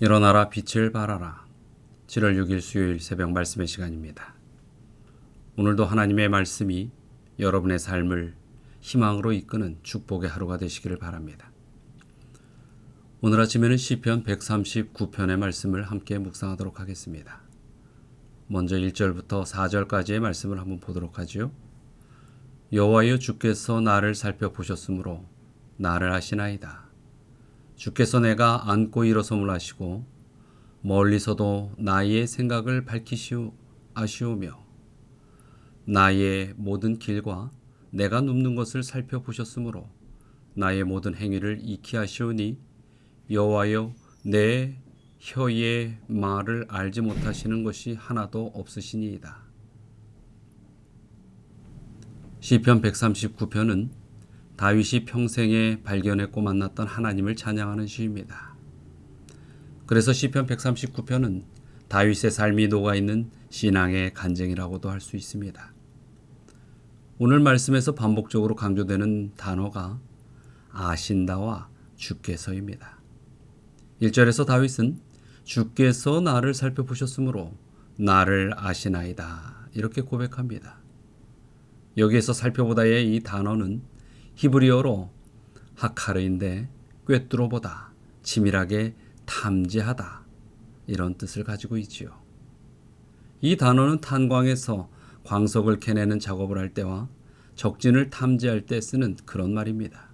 일어나라 빛을 발하라. 7월 6일 수요일 새벽 말씀의 시간입니다. 오늘도 하나님의 말씀이 여러분의 삶을 희망으로 이끄는 축복의 하루가 되시기를 바랍니다. 오늘 아침에는 시편 139편의 말씀을 함께 묵상하도록 하겠습니다. 먼저 1절부터 4절까지의 말씀을 한번 보도록 하지요. 여호와여, 주께서 나를 살펴보셨으므로 나를 아시나이다. 주께서 내가 앉고 일어섬을 아시고 멀리서도 나의 생각을 아시오며 나의 모든 길과 내가 눕는 것을 살펴보셨으므로 나의 모든 행위를 익히 아시오니 여호와여, 내 혀의 말을 알지 못하시는 것이 하나도 없으시니이다. 시편 139편은 다윗이 평생에 발견했고 만났던 하나님을 찬양하는 시입니다. 그래서 시편 139편은 다윗의 삶이 녹아있는 신앙의 간증이라고도 할 수 있습니다. 오늘 말씀에서 반복적으로 강조되는 단어가 아신다와 주께서입니다. 1절에서 다윗은 주께서 나를 살펴보셨으므로 나를 아시나이다, 이렇게 고백합니다. 여기에서 살펴보다의 이 단어는 히브리어로 하카르인데 꿰뚫어보다, 치밀하게 탐지하다, 이런 뜻을 가지고 있지요. 이 단어는 탄광에서 광석을 캐내는 작업을 할 때와 적진을 탐지할 때 쓰는 그런 말입니다.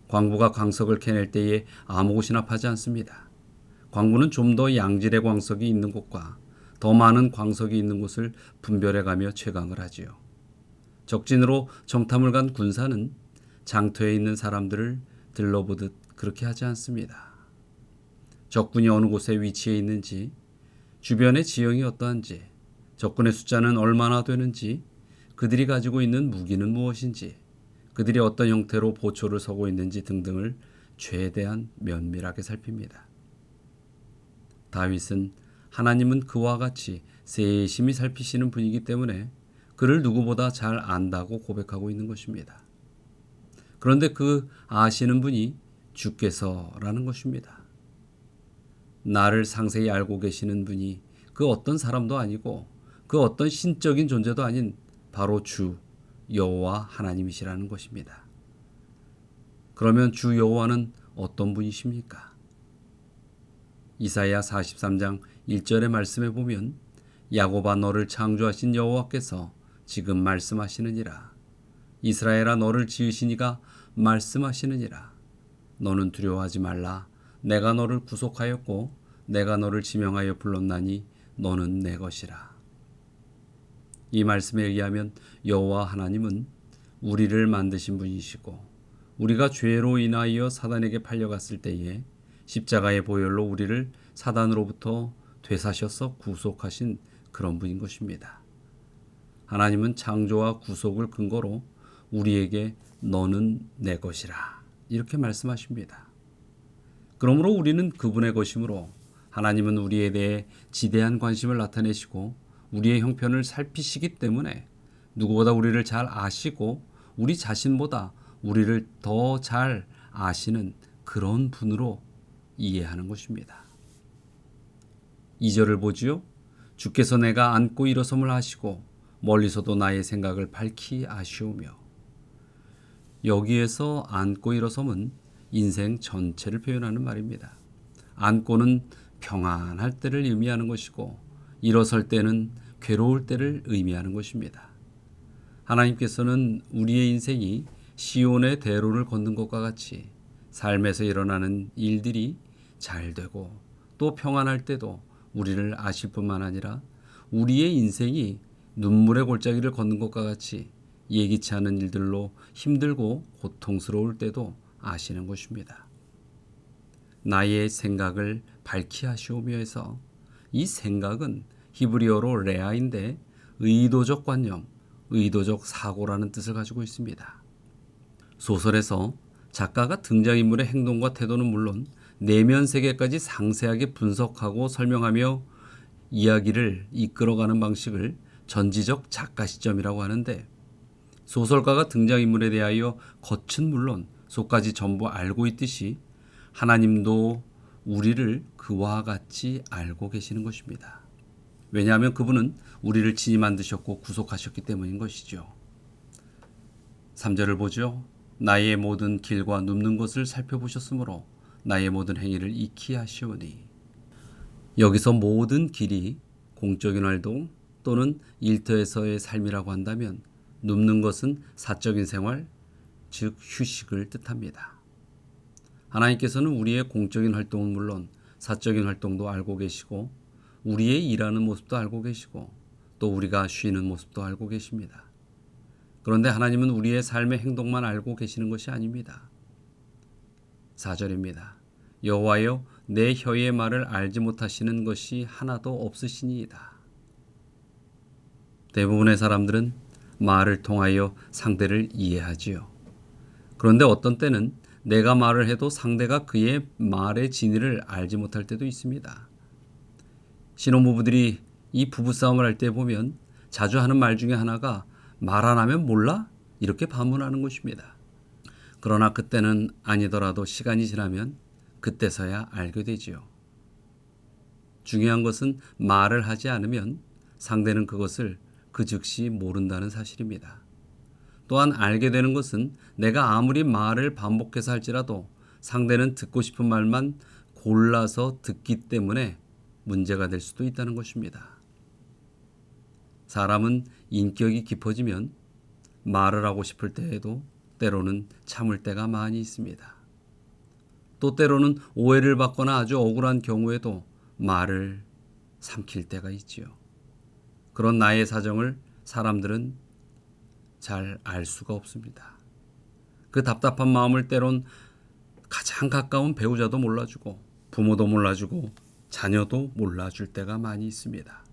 광부가 광석을 캐낼 때에 아무 곳이나 파지 않습니다. 광부는 좀 더 양질의 광석이 있는 곳과 더 많은 광석이 있는 곳을 분별해가며 채광을 하지요. 적진으로 정탐을 간 군사는 장터에 있는 사람들을 들러보듯 그렇게 하지 않습니다. 적군이 어느 곳에 위치해 있는지, 주변의 지형이 어떠한지, 적군의 숫자는 얼마나 되는지, 그들이 가지고 있는 무기는 무엇인지, 그들이 어떤 형태로 보초를 서고 있는지 등등을 최대한 면밀하게 살핍니다. 다윗은 하나님은 그와 같이 세심히 살피시는 분이기 때문에 그를 누구보다 잘 안다고 고백하고 있는 것입니다. 그런데 그 아시는 분이 주께서라는 것입니다. 나를 상세히 알고 계시는 분이 그 어떤 사람도 아니고 그 어떤 신적인 존재도 아닌 바로 주 여호와 하나님이시라는 것입니다. 그러면 주 여호와는 어떤 분이십니까? 이사야 43장 1절의 말씀에 보면 야곱아, 너를 창조하신 여호와께서 지금 말씀하시느니라. 이스라엘아, 너를 지으신 이가 말씀하시느니라. 너는 두려워하지 말라. 내가 너를 구속하였고 내가 너를 지명하여 불렀나니 너는 내 것이라. 이 말씀에 의하면 여호와 하나님은 우리를 만드신 분이시고, 우리가 죄로 인하여 사단에게 팔려갔을 때에 십자가의 보혈로 우리를 사단으로부터 되사셔서 구속하신 그런 분인 것입니다. 하나님은 창조와 구속을 근거로 우리에게 너는 내 것이라, 이렇게 말씀하십니다. 그러므로 우리는 그분의 것이므로 하나님은 우리에 대해 지대한 관심을 나타내시고 우리의 형편을 살피시기 때문에 누구보다 우리를 잘 아시고 우리 자신보다 우리를 더 잘 아시는 그런 분으로 이해하는 것입니다. 2절을 보지요. 주께서 내가 앉고 일어섬을 아시고 멀리서도 나의 생각을 밝히 아시오며. 여기에서 앉고 일어섬은 인생 전체를 표현하는 말입니다. 앉고는 평안할 때를 의미하는 것이고, 일어설 때는 괴로울 때를 의미하는 것입니다. 하나님께서는 우리의 인생이 시온의 대로를 걷는 것과 같이 삶에서 일어나는 일들이 잘 되고 또 평안할 때도 우리를 아실 뿐만 아니라 우리의 인생이 눈물의 골짜기를 걷는 것과 같이 예기치 않은 일들로 힘들고 고통스러울 때도 아시는 것입니다. 나의 생각을 밝히 하시오며 해서, 이 생각은 히브리어로 레아인데 의도적 관념, 의도적 사고라는 뜻을 가지고 있습니다. 소설에서 작가가 등장인물의 행동과 태도는 물론 내면 세계까지 상세하게 분석하고 설명하며 이야기를 이끌어가는 방식을 전지적 작가 시점이라고 하는데, 소설가가 등장인물에 대하여 겉은 물론 속까지 전부 알고 있듯이 하나님도 우리를 그와 같이 알고 계시는 것입니다. 왜냐하면 그분은 우리를 친히 만드셨고 구속하셨기 때문인 것이죠. 3절을 보죠. 나의 모든 길과 눕는 곳을 살펴보셨으므로 나의 모든 행위를 익히 하시오니. 여기서 모든 길이 공적인 활동 또는 일터에서의 삶이라고 한다면 눕는 것은 사적인 생활, 즉 휴식을 뜻합니다. 하나님께서는 우리의 공적인 활동은 물론 사적인 활동도 알고 계시고 우리의 일하는 모습도 알고 계시고 또 우리가 쉬는 모습도 알고 계십니다. 그런데 하나님은 우리의 삶의 행동만 알고 계시는 것이 아닙니다. 4절입니다. 여호와여 내 혀의 말을 알지 못하시는 것이 하나도 없으시니이다. 대부분의 사람들은 말을 통하여 상대를 이해하지요. 그런데 어떤 때는 내가 말을 해도 상대가 그의 말의 진위를 알지 못할 때도 있습니다. 신혼부부들이 이 부부싸움을 할 때 보면 자주 하는 말 중에 하나가 말 안 하면 몰라? 이렇게 반문하는 것입니다. 그러나 그때는 아니더라도 시간이 지나면 그때서야 알게 되지요. 중요한 것은 말을 하지 않으면 상대는 그것을 그 즉시 모른다는 사실입니다. 또한 알게 되는 것은 내가 아무리 말을 반복해서 할지라도 상대는 듣고 싶은 말만 골라서 듣기 때문에 문제가 될 수도 있다는 것입니다. 사람은 인격이 깊어지면 말을 하고 싶을 때에도 때로는 참을 때가 많이 있습니다. 또 때로는 오해를 받거나 아주 억울한 경우에도 말을 삼킬 때가 있지요. 그런 나의 사정을 사람들은 잘 알 수가 없습니다. 그 답답한 마음을 때론 가장 가까운 배우자도 몰라주고 부모도 몰라주고 자녀도 몰라줄 때가 많이 있습니다.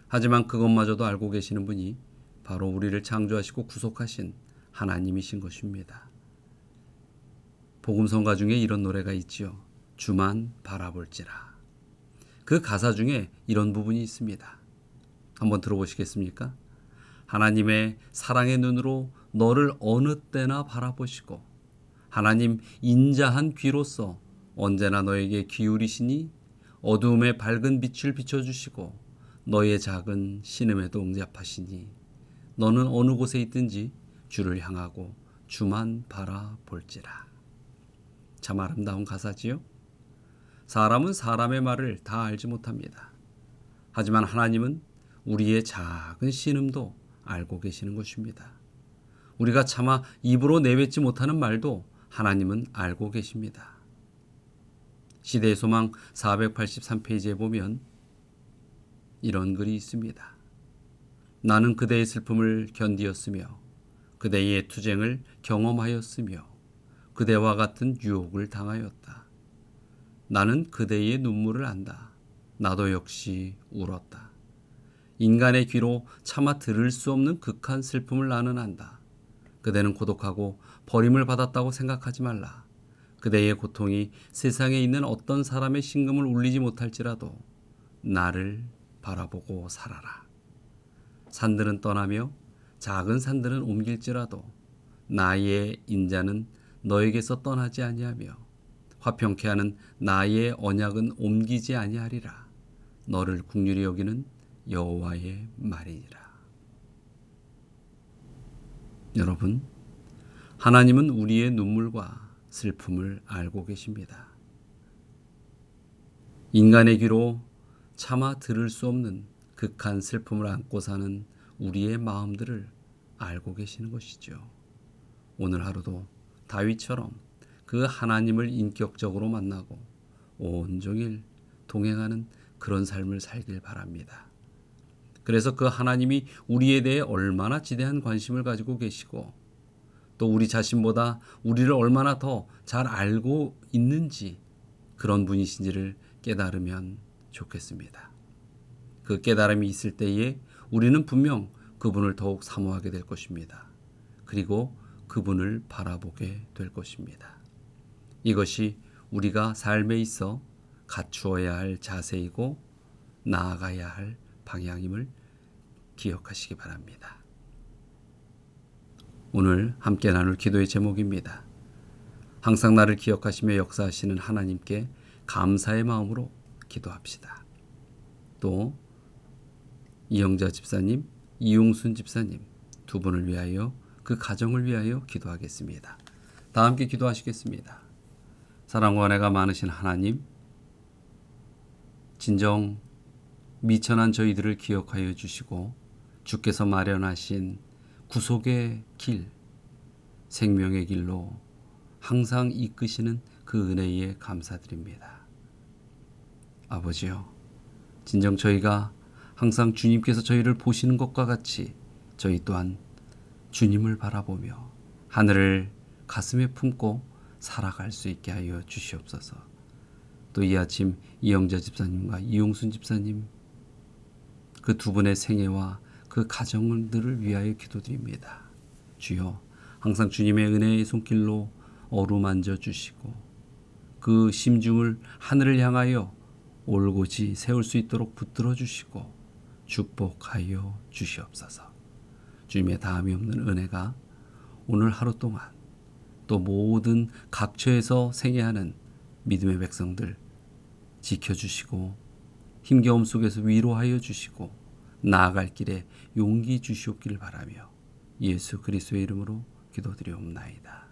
하지만 그것마저도 알고 계시는 분이 바로 우리를 창조하시고 구속하신 하나님이신 것입니다. 복음성가 중에 이런 노래가 있지요. 주만 바라볼지라. 그 가사 중에 이런 부분이 있습니다. 한번 들어보시겠습니까? 하나님의 사랑의 눈으로 너를 어느 때나 바라보시고 하나님 인자한 귀로서 언제나 너에게 기울이시니 어두움에 밝은 빛을 비춰주시고 너의 작은 신음에도 응답하시니 너는 어느 곳에 있든지 주를 향하고 주만 바라볼지라. 참 아름다운 가사지요? 사람은 사람의 말을 다 알지 못합니다. 하지만 하나님은 우리의 작은 신음도 알고 계시는 것입니다. 우리가 차마 입으로 내뱉지 못하는 말도 하나님은 알고 계십니다. 시대의 소망 483페이지에 보면 이런 글이 있습니다. 나는 그대의 슬픔을 견디었으며 그대의 투쟁을 경험하였으며 그대와 같은 유혹을 당하였다. 나는 그대의 눈물을 안다. 나도 역시 울었다. 인간의 귀로 차마 들을 수 없는 극한 슬픔을 나는 안다. 그대는 고독하고 버림을 받았다고 생각하지 말라. 그대의 고통이 세상에 있는 어떤 사람의 심금을 울리지 못할지라도 나를 바라보고 살아라. 산들은 떠나며 작은 산들은 옮길지라도 나의 인자는 너에게서 떠나지 아니하며 화평케 하는 나의 언약은 옮기지 아니하리라. 너를 긍휼히 여기는 여호와의 말이니라. 여러분, 하나님은 우리의 눈물과 슬픔을 알고 계십니다. 인간의 귀로 차마 들을 수 없는 극한 슬픔을 안고 사는 우리의 마음들을 알고 계시는 것이죠. 오늘 하루도 다윗처럼 그 하나님을 인격적으로 만나고 온종일 동행하는 그런 삶을 살길 바랍니다. 그래서 그 하나님이 우리에 대해 얼마나 지대한 관심을 가지고 계시고 또 우리 자신보다 우리를 얼마나 더 잘 알고 있는지 그런 분이신지를 깨달으면 좋겠습니다. 그 깨달음이 있을 때에 우리는 분명 그분을 더욱 사모하게 될 것입니다. 그리고 그분을 바라보게 될 것입니다. 이것이 우리가 삶에 있어 갖추어야 할 자세이고 나아가야 할 방향임을 기억하시기 바랍니다. 오늘 함께 나눌 기도의 제목입니다. 항상 나를 기억하시며 역사하시는 하나님께 감사의 마음으로 기도합시다. 또 이영자 집사님, 이용순 집사님 두 분을 위하여 그 가정을 위하여 기도하겠습니다. 다 함께 기도하시겠습니다. 사랑과 은혜가 많으신 하나님, 진정 미천한 저희들을 기억하여 주시고 주께서 마련하신 구속의 길, 생명의 길로 항상 이끄시는 그 은혜에 감사드립니다. 아버지요, 진정 저희가 항상 주님께서 저희를 보시는 것과 같이 저희 또한 주님을 바라보며 하늘을 가슴에 품고 살아갈 수 있게 하여 주시옵소서. 또 이 아침 이영자 집사님과 이용순 집사님 그 두 분의 생애와 그 가정들을 위하여 기도드립니다. 주여, 항상 주님의 은혜의 손길로 어루만져 주시고 그 심중을 하늘을 향하여 올곧이 세울 수 있도록 붙들어 주시고 축복하여 주시옵소서. 주님의 다함이 없는 은혜가 오늘 하루 동안 또 모든 각처에서 생애하는 믿음의 백성들 지켜주시고 힘겨움 속에서 위로하여 주시고 나아갈 길에 용기 주시옵기를 바라며 예수 그리스도의 이름으로 기도드리옵나이다.